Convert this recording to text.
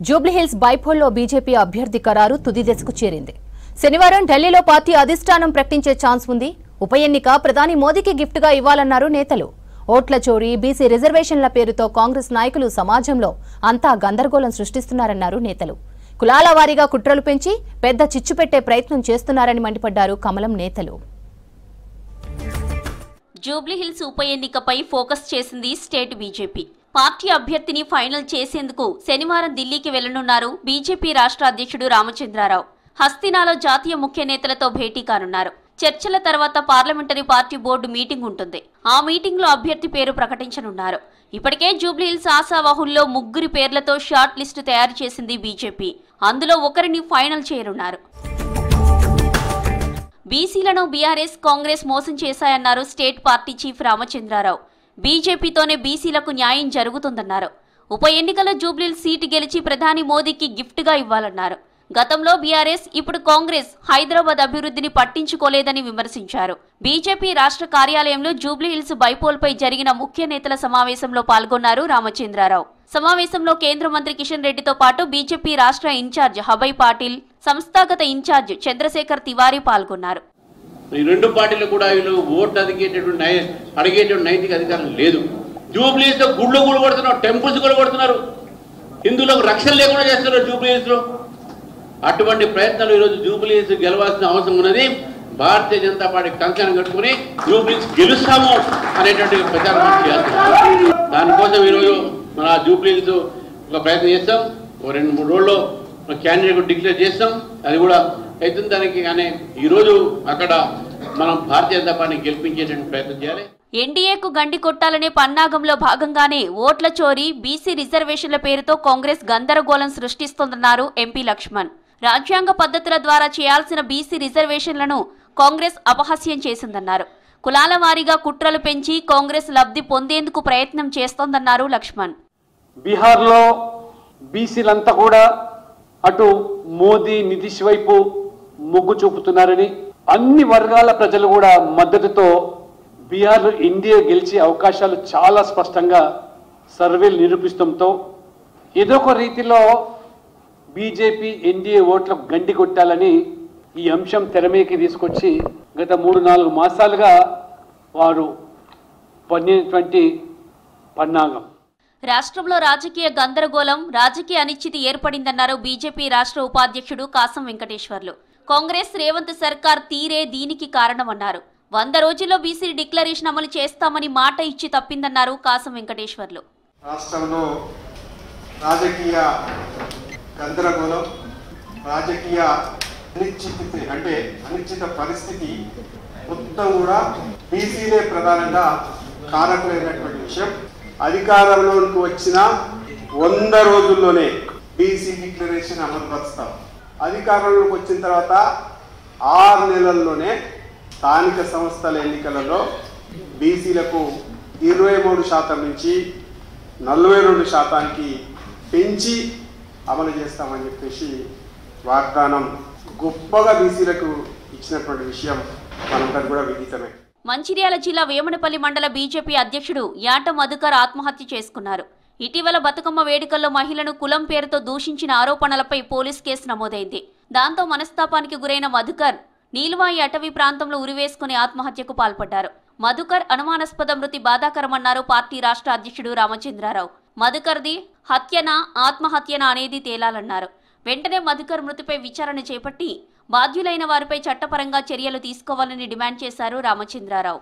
Jubilee Hills బైపోల్లో BJP అభ్యర్థి ఖరారు తుది దశకు చేరింది. శనివారం ఢిల్లీలో పార్టీ అధిష్టానం ప్రకటించే ఛాన్స్ ఉంది. ఉప ఎన్నిక ప్రధాని మోదీకి గిఫ్ట్గా ఇవ్వాలన్నారు నేతలు. ఓట్ల చోరీ, బీసీ రిజర్వేషన్ల పేరుతో కాంగ్రెస్ నాయకులు సమాజంలో అంతా గందరగోళం సృష్టిస్తున్నారన్నారు నేతలు. కులాల వారీగా కుట్రలు పెంచి పెద్ద చిచ్చు పెట్టే ప్రయత్నం చేస్తున్నారని మండిపడ్డారు కమలం నేతలు. జూబ్లీహిల్స్ ఉప ఎన్నికపై ఫోకస్ చేసింది స్టేట్ బీజేపీ. పార్టీ అభ్యర్థిని ఫైనల్ చేసేందుకు శనివారం ఢిల్లీకి వెళ్లనున్నారు బీజేపీ రాష్ట్ర అధ్యక్షుడు రామచంద్రరావు. హస్తినాలో జాతీయ ముఖ్య నేతలతో భేటీ కానున్నారు. చర్చల తర్వాత పార్లమెంటరీ పార్టీ బోర్డు మీటింగ్ ఉంటుంది. ఆ మీటింగ్ లో అభ్యర్థి పేరు ప్రకటించనున్నారు. ఇప్పటికే జూబ్లీహిల్స్ ఆశావాహుల్లో 3 పేర్లతో షార్ట్ లిస్టు తయారు చేసింది బీజేపీ. అందులో ఒకరిని ఫైనల్ చేయనున్నారు. బీసీలను బీఆర్ఎస్, కాంగ్రెస్ మోసం చేశాయన్నారు స్టేట్ పార్టీ చీఫ్ రామచంద్రరావు. బీజేపీతోనే బీసీలకు న్యాయం జరుగుతుందన్నారు. ఉప ఎన్నికల్లో జూబ్లీహిల్స్ సీటు గెలిచి ప్రధాని మోదీకి గిఫ్ట్గా ఇవ్వాలన్నారు. గతంలో బీఆర్ఎస్, ఇప్పుడు కాంగ్రెస్ హైదరాబాద్ అభివృద్ధిని పట్టించుకోలేదని విమర్శించారు. బీజేపీ రాష్ట్ర కార్యాలయంలో జూబ్లీహిల్స్ బైపోల్పై జరిగిన ముఖ్య నేతల సమావేశంలో పాల్గొన్నారు రామచంద్రరావు. సమావేశంలో కేంద్ర మంత్రి కిషన్ రెడ్డితో పాటు బీజేపీ రాష్ట్ర ఇన్ఛార్జ్ అభయ్ పాటిల్, సంస్థాగత ఇన్ఛార్జ్ చంద్రశేఖర్ తివారీ పాల్గొన్నారు. ఈ రెండు పార్టీలు కూడా వీళ్ళు ఓట్లు అడిగేటువంటి నైతిక అధికారం లేదు. జూబ్లీహిల్స్ లో గుళ్ళు కొడుతున్నారు, టెంపుల్స్ కొడుతున్నారు, హిందువులకు రక్షణ లేకుండా చేస్తున్నారు జూబ్లీహిల్స్ లో. అటువంటి ప్రయత్నాలు ఈరోజు జూబ్లీహిల్స్ గెలవాల్సిన అవసరం ఉన్నది. భారతీయ జనతా పార్టీ కంకణం కట్టుకుని జూబ్లీహిల్స్ గెలుస్తాము అనేటువంటి ప్రచారం చేస్తాం. దానికోసం ఈరోజు మన జూబ్లీహిల్స్ ఒక ప్రయత్నం చేస్తాం. ఒక 2-3 రోజుల్లో క్యాండిడేట్ డిక్లేర్ చేస్తాం. అది కూడా అవుతుంది దానికి. కానీ ఈరోజు అక్కడ మనం భారతీయ జనతా పార్టీని గెలిపించేటువంటి ప్రయత్నం చేయాలి. ఎన్డీఏకు గండి కొట్టాలనే పన్నాగంలో భాగంగానే ఓట్ల చోరీ, బీసీ రిజర్వేషన్ల పేరుతో కాంగ్రెస్ గందరగోళం సృష్టిస్తోందన్నారు ఎంపీ లక్ష్మణ్. రాజ్యాంగ పద్ధతుల ద్వారా చేయాల్సిన బీసీ రిజర్వేషన్లను కాంగ్రెస్ అపహాస్యం చేసిందన్నారు. కులాల వారీగా కుట్రలు పెంచి కాంగ్రెస్ లబ్ధి పొందేందుకు ప్రయత్నం చేస్తోందన్నారు లక్ష్మణ్. బీహార్లో బీసీలంతా కూడా అటు మోదీ, నితీష్ వైపు మొగ్గు చూపుతున్నారని, అన్ని వర్గాల ప్రజలు కూడా మద్దతుతో బీహార్లో ఎన్డీఏ గెలిచే అవకాశాలు చాలా స్పష్టంగా సర్వేలు నిరూపిస్తుంతో ఏదో ఒక రీతిలో బీజేపీ ఎన్డీఏ ఓట్లకు గండి కొట్టాలని ఈ అంశం తెరమీకి తీసుకొచ్చి గత 3-4 మాసాలుగా వారు పన్నినటువంటి పన్నాగం. రాష్ట్రంలో రాజకీయ గందరగోళం, రాజకీయ అనిశ్చితి ఏర్పడిందన్నారు బీజేపీ రాష్ట్ర ఉపాధ్యక్షుడు కాసం వెంకటేశ్వర్లు. కాంగ్రెస్ రేవంత్ సర్కార్ తీరే దీనికి కారణమన్నారు. 100 రోజుల్లో బీసీ డిక్లరేషన్ అమలు చేస్తామని మాట ఇచ్చి తప్పిందన్నారు కాసం వెంకటేశ్వర్లు. రాష్ట్రంలో రాజకీయ గందరగోళం, రాజకీయ అనిశ్చిత పరిస్థితి మొత్తం కూడా బీసీలే ప్రధానంగా కారకులైనటువంటి విషయం. అధికారంలోకి వచ్చిన 100 రోజుల్లోనే బీసీ డిక్లరేషన్ అమలుపరుస్తాం. అధికారంలోకి వచ్చిన తర్వాత 6 నెలల్లోనే స్థానిక సంస్థల ఎన్నికలలో బీసీలకు 23% నుంచి 42% పెంచి అమలు చేస్తామని చెప్పేసి వాగ్దానం గొప్పగా బీసీలకు ఇచ్చినటువంటి విషయం మనందరూ కూడా విదితమే. మంచిర్యాల జిల్లా వేమనపల్లి మండల బీజేపీ అధ్యక్షుడు యాట మధుకర్ ఆత్మహత్య చేసుకున్నారు. ఇటీవల బతుకమ్మ వేడుకల్లో మహిళను కులం పేరుతో దూషించిన ఆరోపణలపై పోలీస్ కేసు నమోదైంది. దాంతో మనస్తాపానికి గురైన మధుకర్ నీల్వాయి అటవీ ప్రాంతంలో ఉరివేసుకుని ఆత్మహత్యకు పాల్పడ్డారు. మధుకర్ అనుమానాస్పద మృతి బాధాకరమన్నారు పార్టీ రాష్ట్ర అధ్యక్షుడు రామచంద్రరావు. మధుకర్ది హత్యనా, ఆత్మహత్యనా అనేది తేలాలన్నారు. వెంటనే మధుకర్ మృతిపై విచారణ చేపట్టి బాధ్యులైన వారిపై చట్టపరంగా చర్యలు తీసుకోవాలని డిమాండ్ చేశారు రామచంద్రరావు.